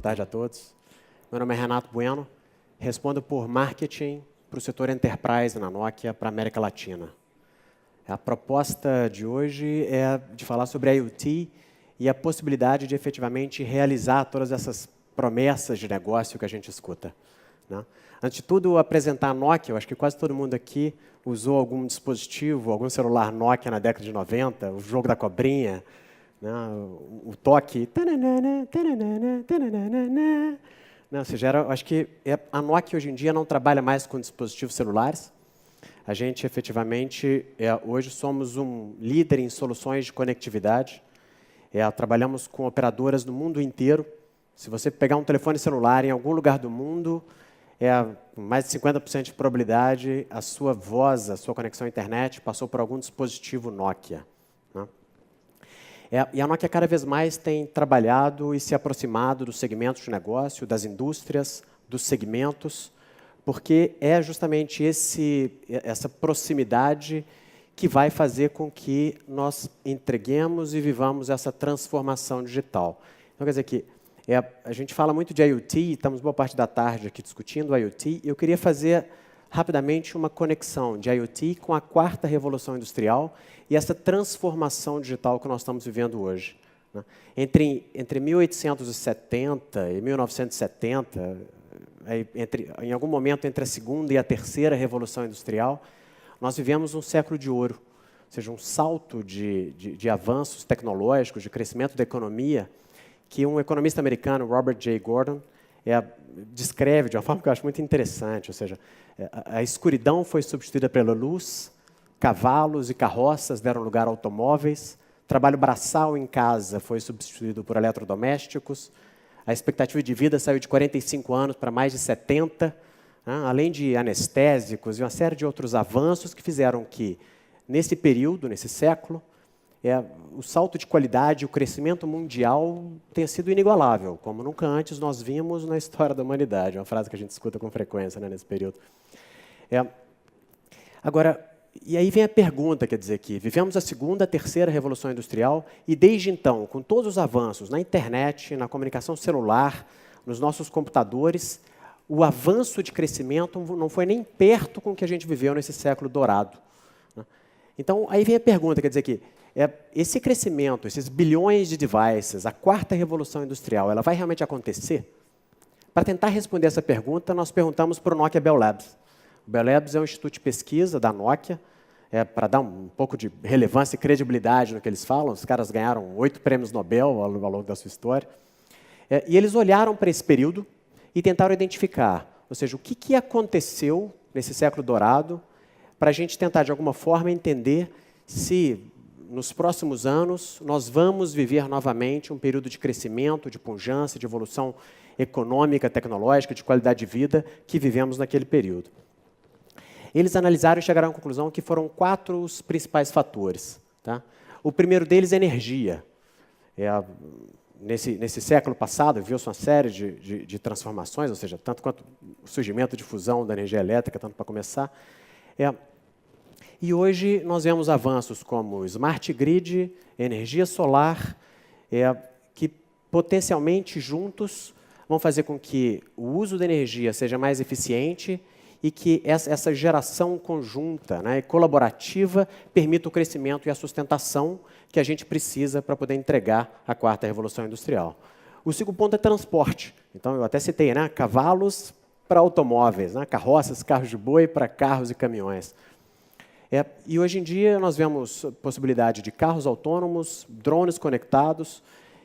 tarde a todos. Meu nome é Renato Bueno, respondo por marketing para o setor enterprise na Nokia para a América Latina. A proposta de hoje é de falar sobre a IoT e a possibilidade de efetivamente realizar todas essas promessas de negócio que a gente escuta, né? Antes de tudo, apresentar a Nokia. Eu acho que quase todo mundo aqui usou algum dispositivo, algum celular Nokia na década de 90, o jogo da cobrinha, né? O toque. Ou seja, acho que a Nokia hoje em dia não trabalha mais com dispositivos celulares. A gente, efetivamente, hoje somos um líder em soluções de conectividade. Trabalhamos com operadoras no mundo inteiro. Se você pegar um telefone celular em algum lugar do mundo, com mais de 50% de probabilidade, a sua voz, a sua conexão à internet passou por algum dispositivo Nokia, né? E a Nokia cada vez mais tem trabalhado e se aproximado dos segmentos de negócio, das indústrias, dos segmentos, porque é justamente essa proximidade que vai fazer com que nós entreguemos e vivamos essa transformação digital. Então, quer dizer que a gente fala muito de IoT, estamos boa parte da tarde aqui discutindo o IoT, e eu queria fazer rapidamente uma conexão de IoT com a quarta revolução industrial e essa transformação digital que nós estamos vivendo hoje, né? Entre 1870 e 1970, em algum momento entre a segunda e a terceira revolução industrial, nós vivemos um século de ouro, ou seja, um salto de avanços tecnológicos, de crescimento da economia, que um economista americano, Robert J. Gordon, descreve de uma forma que eu acho muito interessante. Ou seja, a escuridão foi substituída pela luz, cavalos e carroças deram lugar a automóveis, trabalho braçal em casa foi substituído por eletrodomésticos, a expectativa de vida saiu de 45 anos para mais de 70, né? Além de anestésicos e uma série de outros avanços que fizeram que, nesse período, nesse século, o salto de qualidade, o crescimento mundial tenha sido inigualável, como nunca antes nós vimos na história da humanidade. É uma frase que a gente escuta com frequência, né, nesse período. Agora, e aí vem a pergunta, quer dizer, que vivemos a segunda, a terceira revolução industrial, e desde então, com todos os avanços na internet, na comunicação celular, nos nossos computadores, o avanço de crescimento não foi nem perto com o que a gente viveu nesse século dourado, né? Então, aí vem a pergunta, quer dizer, que esse crescimento, esses bilhões de devices, a quarta revolução industrial, ela vai realmente acontecer? Para tentar responder essa pergunta, nós perguntamos para o Nokia Bell Labs. O Bell Labs é um instituto de pesquisa da Nokia, para dar um pouco de relevância e credibilidade no que eles falam. Os caras ganharam 8 prêmios Nobel ao longo da sua história. E eles olharam para esse período e tentaram identificar, ou seja, o que aconteceu nesse século dourado, para a gente tentar, de alguma forma, entender se, nos próximos anos, nós vamos viver novamente um período de crescimento, de pujança, de evolução econômica, tecnológica, de qualidade de vida que vivemos naquele período. Eles analisaram e chegaram à conclusão que foram 4 os principais fatores, tá? O primeiro deles é energia. Nesse século passado, viu-se uma série de transformações, ou seja, tanto quanto o surgimento de fusão da energia elétrica, tanto para começar. E hoje nós vemos avanços como smart grid, energia solar, que potencialmente juntos vão fazer com que o uso da energia seja mais eficiente e que essa geração conjunta, né, e colaborativa permita o crescimento e a sustentação que a gente precisa para poder entregar a quarta revolução industrial. O segundo ponto é transporte. Então, eu até citei, né, cavalos para automóveis, né, carroças, carros de boi para carros e caminhões. E hoje em dia nós vemos possibilidade de carros autônomos, drones conectados,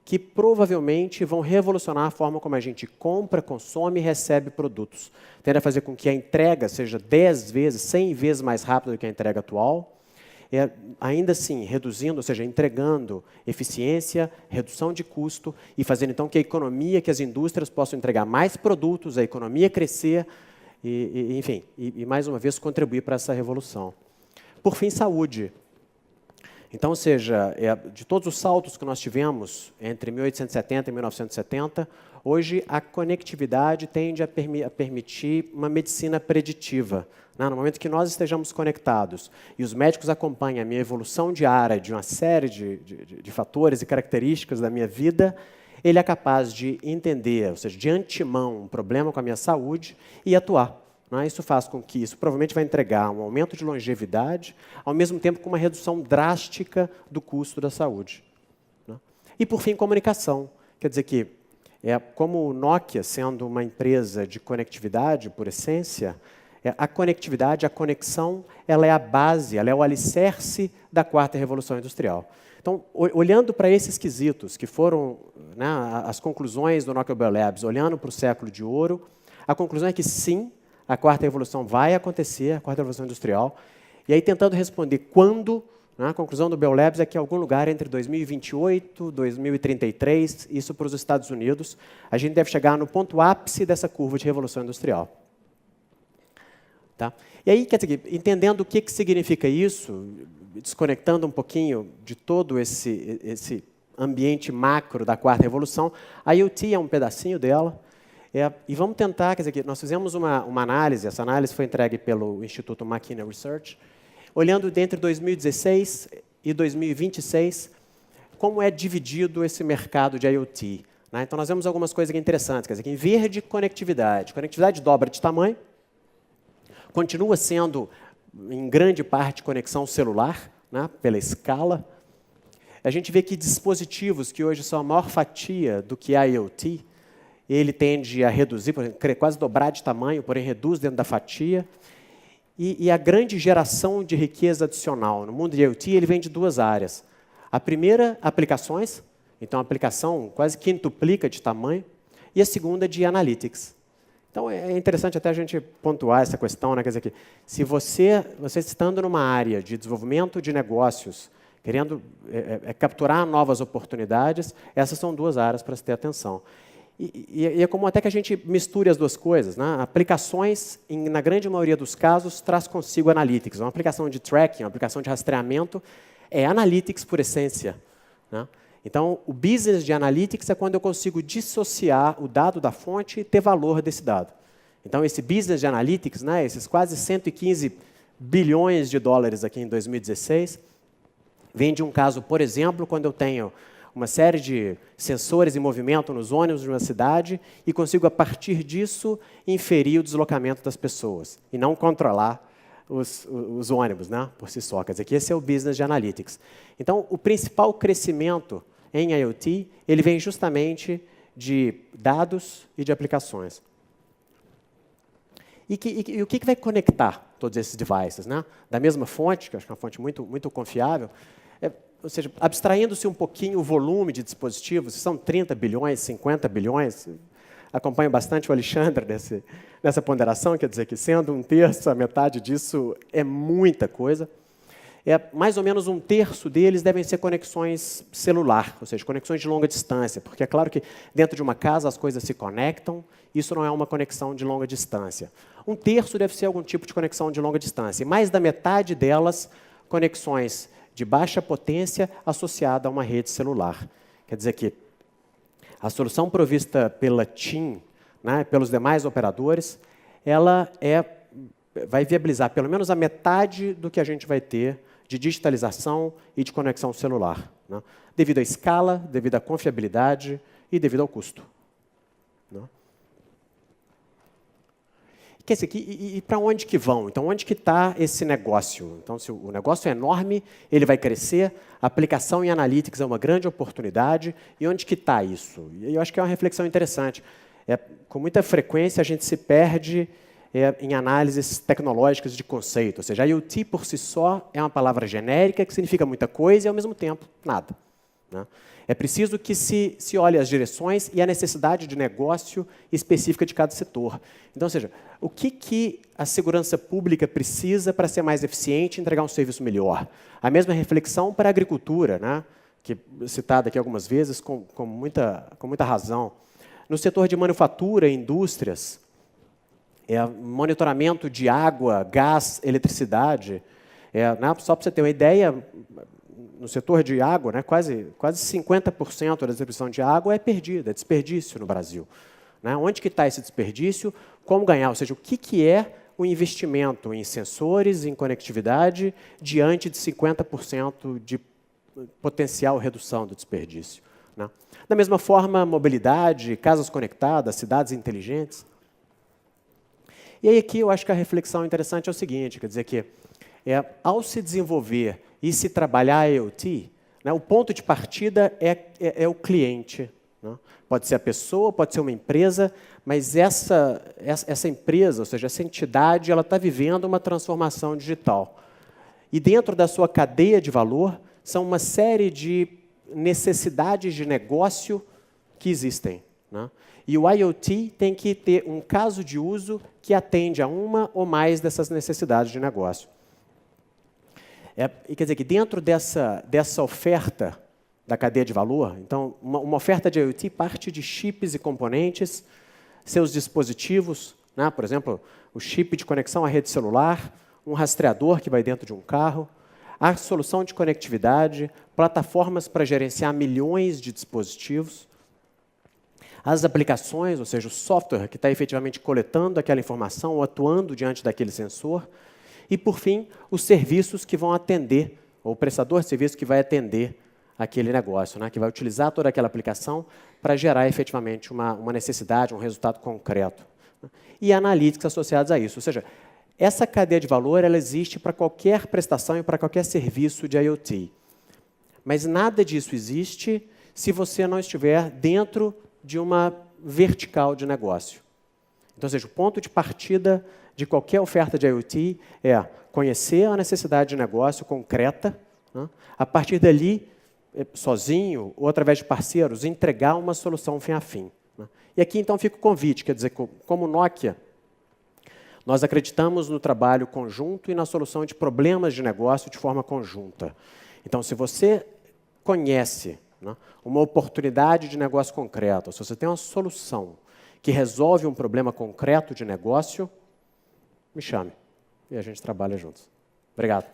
que provavelmente vão revolucionar a forma como a gente compra, consome e recebe produtos. Tende a fazer com que a entrega seja 10 vezes, 100 vezes mais rápida do que a entrega atual, ainda assim reduzindo, ou seja, entregando eficiência, redução de custo e fazendo então que a economia, que as indústrias possam entregar mais produtos, a economia crescer enfim, mais uma vez contribuir para essa revolução. Por fim, saúde. Então, ou seja, de todos os saltos que nós tivemos entre 1870 e 1970, hoje a conectividade tende a permitir uma medicina preditiva, né? No momento que nós estejamos conectados e os médicos acompanham a minha evolução diária de uma série de fatores e características da minha vida, ele é capaz de entender, ou seja, de antemão, um problema com a minha saúde e atuar. Né? Isso faz com que isso provavelmente vai entregar um aumento de longevidade, ao mesmo tempo com uma redução drástica do custo da saúde. Né? E, por fim, comunicação. Quer dizer que, como o Nokia, sendo uma empresa de conectividade, por essência, a conectividade, a conexão, ela é a base, ela é o alicerce da quarta revolução industrial. Então, olhando para esses quesitos, que foram, né, as conclusões do Nokia Bell Labs, olhando para o século de ouro, a conclusão é que sim, a quarta revolução vai acontecer, a quarta revolução industrial. E aí, tentando responder quando, né, a conclusão do Bell Labs é que em algum lugar entre 2028 e 2033, isso para os Estados Unidos, a gente deve chegar no ponto ápice dessa curva de revolução industrial. Tá? E aí, quer dizer, entendendo o que significa isso, desconectando um pouquinho de todo esse ambiente macro da quarta revolução, a IoT é um pedacinho dela. E vamos tentar, quer dizer, nós fizemos uma análise, essa análise foi entregue pelo Instituto McKinney Research, olhando entre 2016 e 2026, como é dividido esse mercado de IoT. Né? Então, nós vemos algumas coisas interessantes, quer dizer, em verde, conectividade. Conectividade dobra de tamanho, continua sendo, em grande parte, conexão celular, né, pela escala. A gente vê que dispositivos que hoje são a maior fatia do que a IoT, ele tende a reduzir, por exemplo, quase dobrar de tamanho, porém reduz dentro da fatia. E a grande geração de riqueza adicional no mundo de IoT, ele vem de duas áreas. A primeira, aplicações, então a aplicação quase quintuplica de tamanho, e a segunda, de analytics. Então, é interessante até a gente pontuar essa questão, né? Quer dizer, que se você estando numa área de desenvolvimento de negócios, querendo capturar novas oportunidades, essas são duas áreas para se ter atenção. E é comum até que a gente misture as duas coisas. Né? Aplicações, na grande maioria dos casos, traz consigo analytics. Uma aplicação de tracking, uma aplicação de rastreamento, é analytics por essência. Né? Então, o business de analytics é quando eu consigo dissociar o dado da fonte e ter valor desse dado. Então, esse business de analytics, né, esses quase 115 bilhões de dólares aqui em 2016, vem de um caso, por exemplo, quando eu tenho uma série de sensores em movimento nos ônibus de uma cidade e consigo, a partir disso, inferir o deslocamento das pessoas e não controlar os ônibus, né, por si só. Quer dizer, que esse é o business de analytics. Então, o principal crescimento em IoT, ele vem justamente de dados e de aplicações. E o que vai conectar todos esses devices? Né? Da mesma fonte, que eu acho que é uma fonte muito confiável, ou seja, abstraindo-se um pouquinho o volume de dispositivos, são 30 bilhões, 50 bilhões, acompanho bastante o Alexandre nessa ponderação, quer dizer que sendo um terço, a metade disso é muita coisa. Mais ou menos um terço deles devem ser conexões celular, ou seja, conexões de longa distância, porque é claro que dentro de uma casa as coisas se conectam, isso não é uma conexão de longa distância. Um terço deve ser algum tipo de conexão de longa distância, e mais da metade delas, conexões de baixa potência associada a uma rede celular. Quer dizer que a solução provista pela TIM, né, pelos demais operadores, ela vai viabilizar pelo menos a metade do que a gente vai ter de digitalização e de conexão celular, né? Devido à escala, devido à confiabilidade e devido ao custo. Né? Quer dizer, e para onde que vão? Então, onde que está esse negócio? Então, se o negócio é enorme, ele vai crescer, a aplicação em analytics é uma grande oportunidade, e onde que está isso? E eu acho que é uma reflexão interessante. Com muita frequência, a gente se perde em análises tecnológicas de conceito. Ou seja, a IoT por si só é uma palavra genérica que significa muita coisa e, ao mesmo tempo, nada. Né? É preciso que se olhe as direções e a necessidade de negócio específica de cada setor. Então, ou seja, o que a segurança pública precisa para ser mais eficiente e entregar um serviço melhor? A mesma reflexão para a agricultura, né? Que é citada aqui algumas vezes com muita razão. No setor de manufatura e indústrias, monitoramento de água, gás, eletricidade. Né, só para você ter uma ideia, no setor de água, né, quase 50% da distribuição de água é perdida, é desperdício no Brasil. Né? Onde que está esse desperdício? Como ganhar? Ou seja, o que é o investimento em sensores, em conectividade, diante de 50% de potencial redução do desperdício? né? Da mesma forma, mobilidade, casas conectadas, cidades inteligentes. E aí aqui eu acho que a reflexão interessante é o seguinte, quer dizer que ao se desenvolver e se trabalhar IoT, né, o ponto de partida é o cliente. Né? Pode ser a pessoa, pode ser uma empresa, mas essa empresa, ou seja, essa entidade, ela está vivendo uma transformação digital. E dentro da sua cadeia de valor, são uma série de necessidades de negócio que existem. Né? E o IoT tem que ter um caso de uso que atende a uma ou mais dessas necessidades de negócio. E quer dizer que dentro dessa oferta da cadeia de valor, então, uma oferta de IoT parte de chips e componentes, seus dispositivos, né? Por exemplo, o chip de conexão à rede celular, um rastreador que vai dentro de um carro, a solução de conectividade, plataformas para gerenciar milhões de dispositivos, as aplicações, ou seja, o software que está efetivamente coletando aquela informação ou atuando diante daquele sensor, e, por fim, os serviços que vão atender, ou o prestador de serviço que vai atender aquele negócio, né, que vai utilizar toda aquela aplicação para gerar efetivamente uma necessidade, um resultado concreto. E analytics associados a isso. Ou seja, essa cadeia de valor ela existe para qualquer prestação e para qualquer serviço de IoT. Mas nada disso existe se você não estiver dentro de uma vertical de negócio. Então, ou seja, o ponto de partida de qualquer oferta de IoT é conhecer a necessidade de negócio concreta, né? A partir dali, sozinho ou através de parceiros, entregar uma solução fim a fim. Né? E aqui, então, fica o convite, quer dizer, como Nokia, nós acreditamos no trabalho conjunto e na solução de problemas de negócio de forma conjunta. Então, se você conhece, né, uma oportunidade de negócio concreto, se você tem uma solução que resolve um problema concreto de negócio, me chame e a gente trabalha juntos. Obrigado.